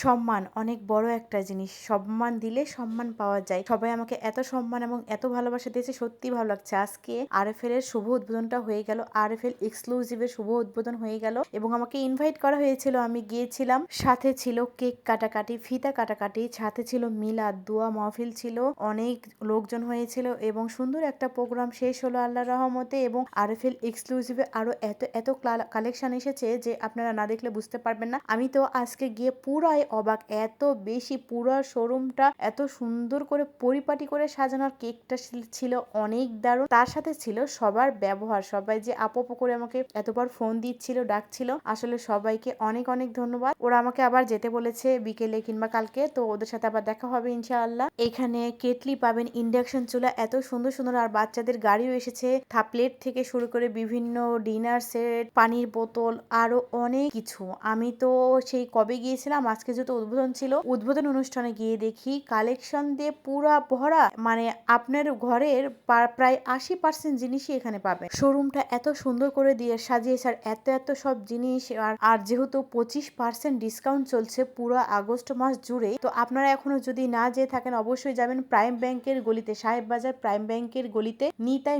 সম্মান অনেক বড় একটা জিনিস। সম্মান দিলে সম্মান পাওয়া যায়। সবাই আমাকে এত সম্মান এবং এত ভালোবাসা দিয়েছে, সত্যিই ভালো লাগছে। আজকে আরএফএল এর শুভ উদ্বোধনটা হয়ে গেল। আরএফএল এক্সক্লুসিভ এর শুভ উদ্বোধন হয়ে গেল এবং আমাকে ইনভাইট করা হয়েছিল। আমি গিয়েছিলাম। সাথে ছিল কেক কাটাকাটি, ফিতা কাটাকাটি, সাথে ছিল মিলাদ, দোয়া মাহফিল ছিল, অনেক লোকজন হয়েছিল এবং সুন্দর একটা প্রোগ্রাম শেষ হলো আল্লাহর রহমতে। এবং আরএফএল এক্সক্লুসিভে আরো এত এত কালেকশন এসেছে যে আপনারা না দেখলে বুঝতে পারবেন না। আমি তো আজকে গিয়ে পুরাই অবাক, এত বেশি, পুরো শোরুমটা এত সুন্দর করে পরিপাটি করে সাজানোর, কেকটা ছিল অনেক দারুণ। তার সাথে ছিল সবার ব্যবহার, সবাই যে আপু করে আমাকে এতবার ফোন দিচ্ছিল, ডাকছিল, আসলে সবাইকে অনেক অনেক ধন্যবাদ। ওরা আমাকে আবার যেতে বলেছে বিকেলে কিংবা কালকে, তো ওদের সাথে আবার দেখা হবে ইনশাআল্লাহ। এখানে কেটলি পাবেন, ইন্ডাকশন চুলা এত সুন্দর সুন্দর, আর বাচ্চাদের গাড়িও এসেছে, প্লেট থেকে শুরু করে বিভিন্ন ডিনার সেট, পানির বোতল, আরো অনেক কিছু। আমি তো সেই কবে গিয়েছিলাম, আজকে যেহেতু উদ্বোধন ছিল, উদ্বোধন অনুষ্ঠানে গিয়ে দেখি কালেকশন দিয়ে পুরা ভরা, মানে আপনার ঘরের প্রায় 80% জিনিসই এখানে পাবেন। শোরুমটা এত সুন্দর করে দিয়ে সাজিয়েছে, আর এত এত সব জিনিস, আর যেহেতু 25% ডিসকাউন্ট চলছে পুরো আগস্ট মাস জুড়ে, তো আপনারা এখনো যদি না যেয়ে থাকেন অবশ্যই যাবেন। প্রাইম ব্যাংকের গলিতে, সাহেব বাজার প্রাইম ব্যাংকের গলিতে নিতাই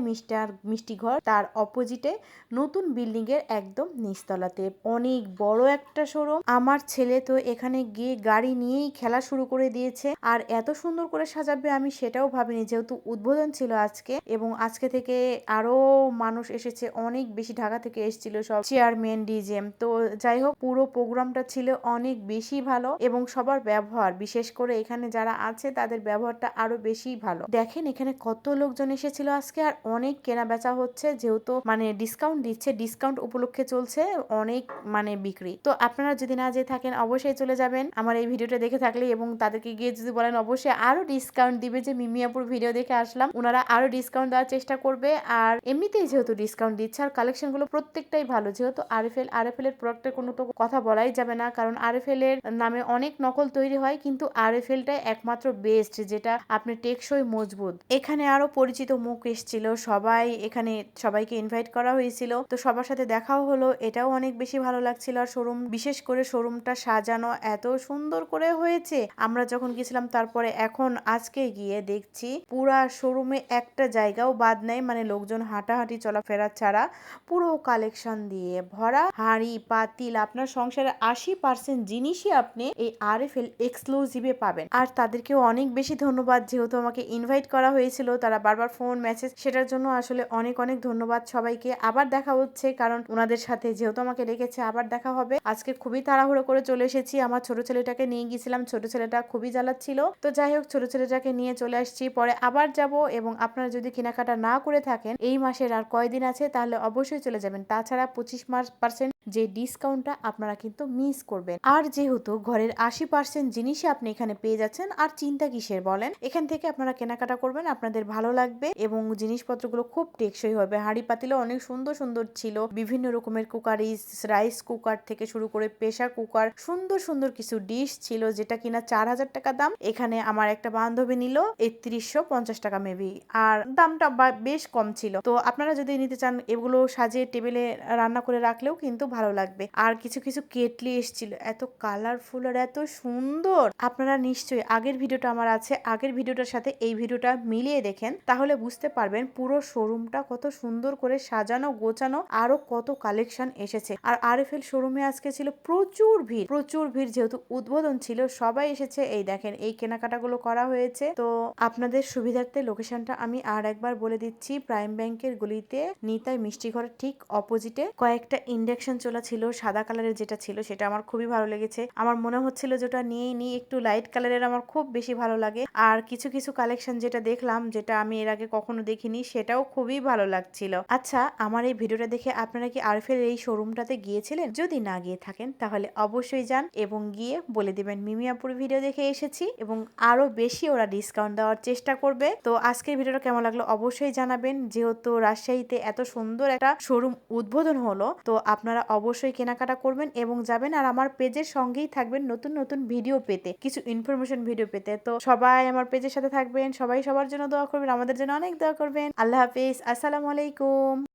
মিষ্টি ঘর, তার অপোজিটে নতুন বিল্ডিং এর একদম নিচতলাতে অনেক বড় একটা শোরুম। আমার ছেলে তো এখানে গিয়ে গাড়ি নিয়েই খেলা শুরু করে দিয়েছে, আর এত সুন্দর করে সাজাবে আমি সেটাও ভাবিনি, যেহেতু উদ্বোধন ছিল আজকে এবং আজকে থেকে আরো মানুষ এসেছে, অনেক বেশি, ঢাকা থেকে এসেছিল সব চেয়ারম্যান, ডিজেম। তো যাই হোক, পুরো প্রোগ্রামটা ছিল অনেক বেশি ভালো এবং সবার ব্যবহার, বিশেষ করে এখানে যারা আছে তাদের ব্যবহারটা আরো বেশি ভালো। দেখেন এখানে কত লোকজন এসেছিল আজকে, আর অনেক কেনা বেচা হচ্ছে, যেহেতু মানে ডিসকাউন্ট দিচ্ছে, ডিসকাউন্ট উপলক্ষে চলছে অনেক মানে বিক্রি। তো আপনারা যদি না যেয়ে থাকেন অবশ্যই চলে যাবেন আমার এই ভিডিওটা দেখে থাকলে, এবং তাদেরকে গিয়ে যদি বলেন অবশ্যই আরো ডিসকাউন্ট দিবে, যে মিমিয়াপুর ভিডিও দেখে আসলাম, ওনারা আরো ডিসকাউন্ট দেওয়ার চেষ্টা করবে। আর এমনিতেই যেহেতু ডিসকাউন্ট দিচ্ছে, আর কালেকশন গুলো প্রত্যেকটাই ভালো, যেহেতু আরএফএল এর প্রোডাক্টের কোনো তো কথা বলাই যাবে না, কারণ আরএফএল এর নামে অনেক নকল তৈরি হয়, কিন্তু আরএফএলটাই একমাত্র বেস্ট, যেটা আপনি টেকসই, মজবুত। এখানে আরো পরিচিত মুখ এসেছিল, সবাইকে ইনভাইট করা হয়েছিল, তো সবার সাথে দেখাও হলো, এটাও অনেক বেশি ভালো লাগছিল। আর শোরুম, বিশেষ করে শোরুমটা সাজানো এত সুন্দর করে হয়েছে, আমরা যখন গেছিলাম তারপরে এখন আজকে গিয়ে দেখছি পুরা শোরুমে একটা জায়গাও বাদ নাই, মানে লোকজন হাঁটাহাঁটি চলাফেরা ছাড়া পুরো কালেকশন দিয়ে ভরা, হাঁড়ি পাতিল, আপনার সংসারের 80% জিনিসই আপনি এই আরএফএল এক্সক্লুসিভে পাবেন। আর তাদেরকেও অনেক বেশি ধন্যবাদ, যেহেতু আমাকে ইনভাইট করা হয়েছিল, তারা বারবার ফোন মেসেজ, সেটার জন্য আসলে অনেক অনেক ধন্যবাদ সবাইকে। আবার দেখা হচ্ছে, কারণ ওনাদের সাথে যেহেতু আমাকে রেখেছে, আবার দেখা হবে। আজকে খুবই তাড়াহুড়ো করে চলে এসেছি, আমার ছোট ছেলেটাকে নিয়ে গিয়েছিলাম, ছোট ছেলেটা খুবই জ্বালাচ্ছিল, তো যাই হোক ছোট ছেলেটাকে নিয়ে চলে আসছি, পরে আবার যাব। এবং আপনারা যদি কেনাকাটা না করে থাকেন এই মাসের আর কয়দিন আছে, তাহলে অবশ্যই চলে যাবেন, তাছাড়া 25% যে ডিসকাউন্টটা আপনারা কিন্তু মিস করবেন। আর যেহেতু ঘরের 80% জিনিসই আপনি এখানে পেয়ে যাচ্ছেন, আর চিন্তা কিসের বলেন, এখান থেকে আপনারা কেনাকাটা করবেন, আপনাদের ভালো লাগবে এবং জিনিসপত্রগুলো খুব টেকসই হবে। হাঁড়ি পাতিলও অনেক সুন্দর সুন্দর ছিল, বিভিন্ন রকমের কুকারিজ, রাইস কুকার থেকে শুরু করে প্রেসার কুকার, সুন্দর সুন্দর কিছু ডিশ ছিল, যেটা কিনা 4000 টাকা দাম। এখানে আমার একটা বান্ধবী নিল 3150 টাকা মেবি, আর দামটা বেশ কম ছিল। তো আপনারা যদি নিতে চান, এগুলো সাজিয়ে টেবিলে রান্না করে রাখলেও কিন্তু ভালো লাগবে। আর কিছু কিছু কেটলি এসেছিল, এত কালারফুল আর এত সুন্দর, আপনারা নিশ্চয়ই আগের ভিডিওটা আমার আছে, আগের ভিডিওটার সাথে এই ভিডিওটা মিলিয়ে দেখেন, তাহলে বুঝতে পারবেন পুরো শোরুমটা কত সুন্দর করে সাজানো গোছানো, আরো কত কালেকশন এসেছে। আর আরএফএল শোরুমে আজকে ছিল প্রচুর ভিড়, প্রচুর ভিড়, যেহেতু উদ্বোধন ছিল সবাই এসেছে। এই দেখেন এই কেনাকাটাগুলো করা হয়েছে। তো আপনাদের সুবিধার্থে লোকেশনটা আমি আর একবার বলে দিচ্ছি, প্রাইম ব্যাংকের গলিতে নিতাই মিষ্টি ঘরের ঠিক অপোজিটে কয়েকটা ইন্ডাকশন চলা ছিল, সাদা কালারের যেটা ছিল সেটা আমার খুবই ভালো লেগেছে, আমার মনে হচ্ছিল যেটা নিয়েই নিই, একটু লাইট কালারের আমার খুব বেশি ভালো লাগে। আর কিছু কিছু কালেকশন যেটা দেখলাম, যেটা আমি এর আগে কখনো দেখিনি, সেটাও খুবই ভালো লাগছিল। আচ্ছা, আমার এই ভিডিওটা দেখে আপনারা কি আরএফএল এই শোরুমটাতে গিয়েছিলেন? যদি না গিয়ে থাকেন তাহলে অবশ্যই যান এবং গিয়ে বলে দিবেন মিমিয়াপুর ভিডিও দেখে এসেছি, এবং আরো বেশি ওরা ডিসকাউন্ট দেওয়ার চেষ্টা করবে। তো আজকের ভিডিওটা কেমন লাগলো অবশ্যই জানাবেন, যেহেতু রাজশাহীতে এত সুন্দর একটা শোরুম উদ্বোধন হলো, তো আপনারা অবশ্যই কেনাকাটা করবেন এবং যাবেন, আর আমার পেজের সঙ্গেই থাকবেন নতুন নতুন ভিডিও পেতে, কিছু ইনফরমেশন ভিডিও পেতে। তো সবাই আমার পেজের সাথে থাকবেন, সবাই সবার জন্য দোয়া করবেন, আমাদের জন্য অনেক দোয়া করবেন। আল্লাহ হাফিজ, আসসালামু আলাইকুম।